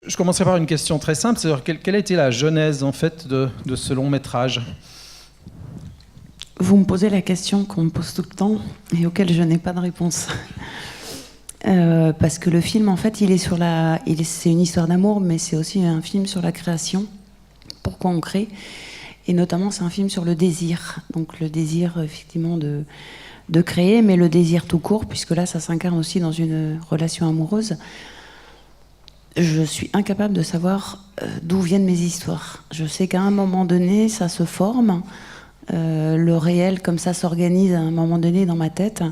Je commencerai par une question très simple, c'est-à-dire quelle a été la genèse en fait de ce long métrage? Vous me posez la question qu'on me pose tout le temps et auquel je n'ai pas de réponse. Parce que le film, en fait, c'est une histoire d'amour, mais c'est aussi un film sur la création. Pourquoi on crée? Et notamment, c'est un film sur le désir. Donc le désir, effectivement, de créer, mais le désir tout court, puisque là, ça s'incarne aussi dans une relation amoureuse. Je suis incapable de savoir d'où viennent mes histoires. Je sais qu'à un moment donné, ça se forme. Le réel, comme ça, s'organise à un moment donné dans ma tête.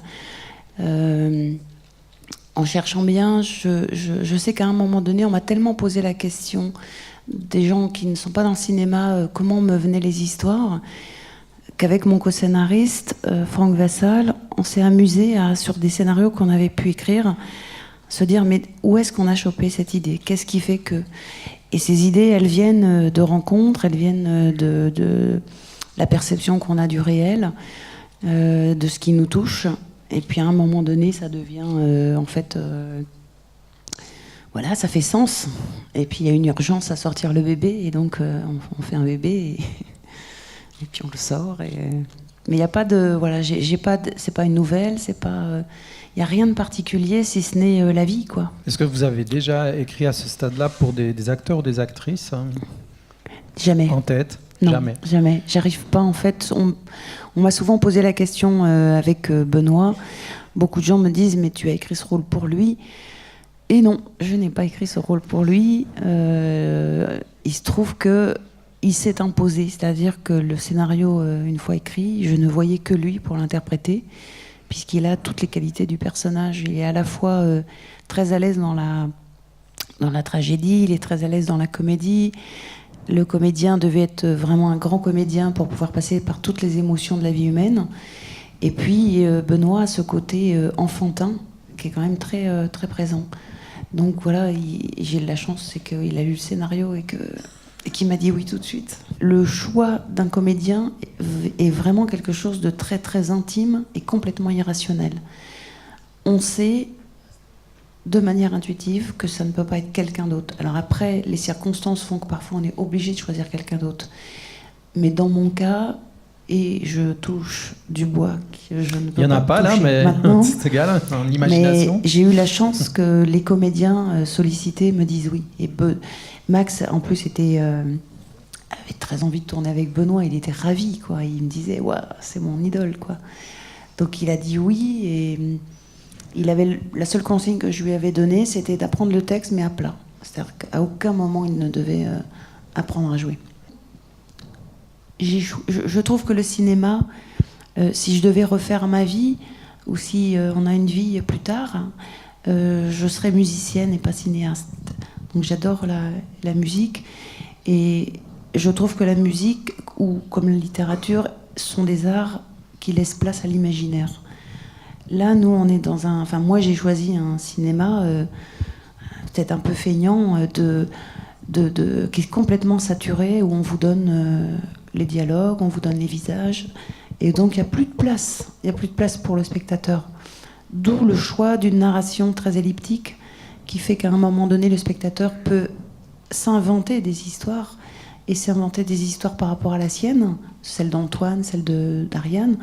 En cherchant bien, je sais qu'à un moment donné, on m'a tellement posé la question, des gens qui ne sont pas dans le cinéma, comment me venaient les histoires, qu'avec mon co-scénariste, Franck Vassal, on s'est amusé sur des scénarios qu'on avait pu écrire, se dire, mais où est-ce qu'on a chopé cette idée? Qu'est-ce qui fait que... Et ces idées, elles viennent de rencontres, elles viennent de la perception qu'on a du réel, de ce qui nous touche. Et puis à un moment donné, ça devient, voilà, ça fait sens. Et puis il y a une urgence à sortir le bébé, et donc on fait un bébé, et puis on le sort. Mais il n'y a pas de... Voilà, c'est pas une nouvelle, c'est pas... Il n'y a rien de particulier, si ce n'est la vie, quoi. Est-ce que vous avez déjà écrit à ce stade-là pour des acteurs ou des actrices Jamais. En tête? Non, jamais. J'arrive pas, en fait. On m'a souvent posé la question avec Benoît. Beaucoup de gens me disent, mais tu as écrit ce rôle pour lui. Et non, je n'ai pas écrit ce rôle pour lui. Il se trouve qu'il s'est imposé. C'est-à-dire que le scénario, une fois écrit, je ne voyais que lui pour l'interpréter, puisqu'il a toutes les qualités du personnage. Il est à la fois très à l'aise dans la tragédie, il est très à l'aise dans la comédie. Le comédien devait être vraiment un grand comédien pour pouvoir passer par toutes les émotions de la vie humaine. Et puis Benoît a ce côté enfantin qui est quand même très, très présent. Donc voilà, j'ai de la chance, c'est qu'il a lu le scénario et qu'il m'a dit oui tout de suite. Le choix d'un comédien est vraiment quelque chose de très très intime et complètement irrationnel. On sait de manière intuitive que ça ne peut pas être quelqu'un d'autre. Alors après, les circonstances font que parfois on est obligé de choisir quelqu'un d'autre. Mais dans mon cas, et je touche du bois que je ne peux pas toucher. Il n'y en a pas là, mais c'est égal, en imagination. Mais j'ai eu la chance que les comédiens sollicités me disent oui. Et Max, en plus, avait très envie de tourner avec Benoît. Il était ravi, quoi. Il me disait, ouais, c'est mon idole, quoi. Donc il a dit oui, et la seule consigne que je lui avais donnée, c'était d'apprendre le texte, mais à plat. C'est-à-dire qu'à aucun moment, il ne devait apprendre à jouer. Je trouve que le cinéma, si je devais refaire ma vie, ou si on a une vie plus tard, je serais musicienne et pas cinéaste. Donc j'adore la musique, et je trouve que la musique, ou comme la littérature, sont des arts qui laissent place à l'imaginaire. Là, nous, on est dans un... Enfin, moi, j'ai choisi un cinéma peut-être un peu feignant, qui est complètement saturé, où on vous donne les dialogues, on vous donne les visages, et donc il n'y a plus de place. Il n'y a plus de place pour le spectateur. D'où le choix d'une narration très elliptique, qui fait qu'à un moment donné, le spectateur peut s'inventer des histoires, et s'inventer des histoires par rapport à la sienne, celle d'Antoine, celle d'Ariane.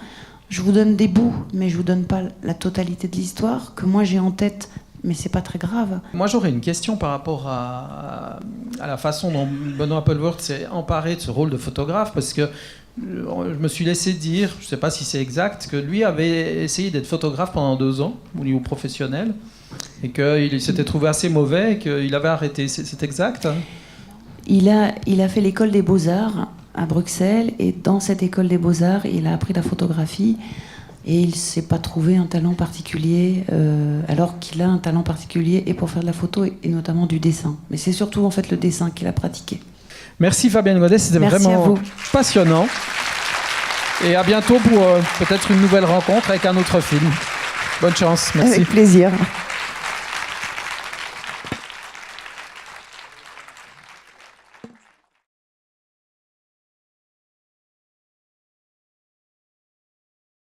Je vous donne des bouts, mais je vous donne pas la totalité de l'histoire que moi j'ai en tête, mais c'est pas très grave. Moi j'aurais une question par rapport à la façon dont Benoît Appleworth s'est emparé de ce rôle de photographe, parce que je me suis laissé dire, je sais pas si c'est exact, que lui avait essayé d'être photographe pendant 2 ans au niveau professionnel, et qu'il s'était trouvé assez mauvais et qu'il avait arrêté. C'est exact, hein? Il a fait l'école des Beaux-Arts à Bruxelles, et dans cette école des Beaux-Arts, il a appris la photographie, et il ne s'est pas trouvé un talent particulier, alors qu'il a un talent particulier et pour faire de la photo et notamment du dessin. Mais c'est surtout en fait le dessin qu'il a pratiqué. Merci Fabienne Godet, c'était vraiment passionnant. Et à bientôt pour peut-être une nouvelle rencontre avec un autre film. Bonne chance, merci. Avec plaisir.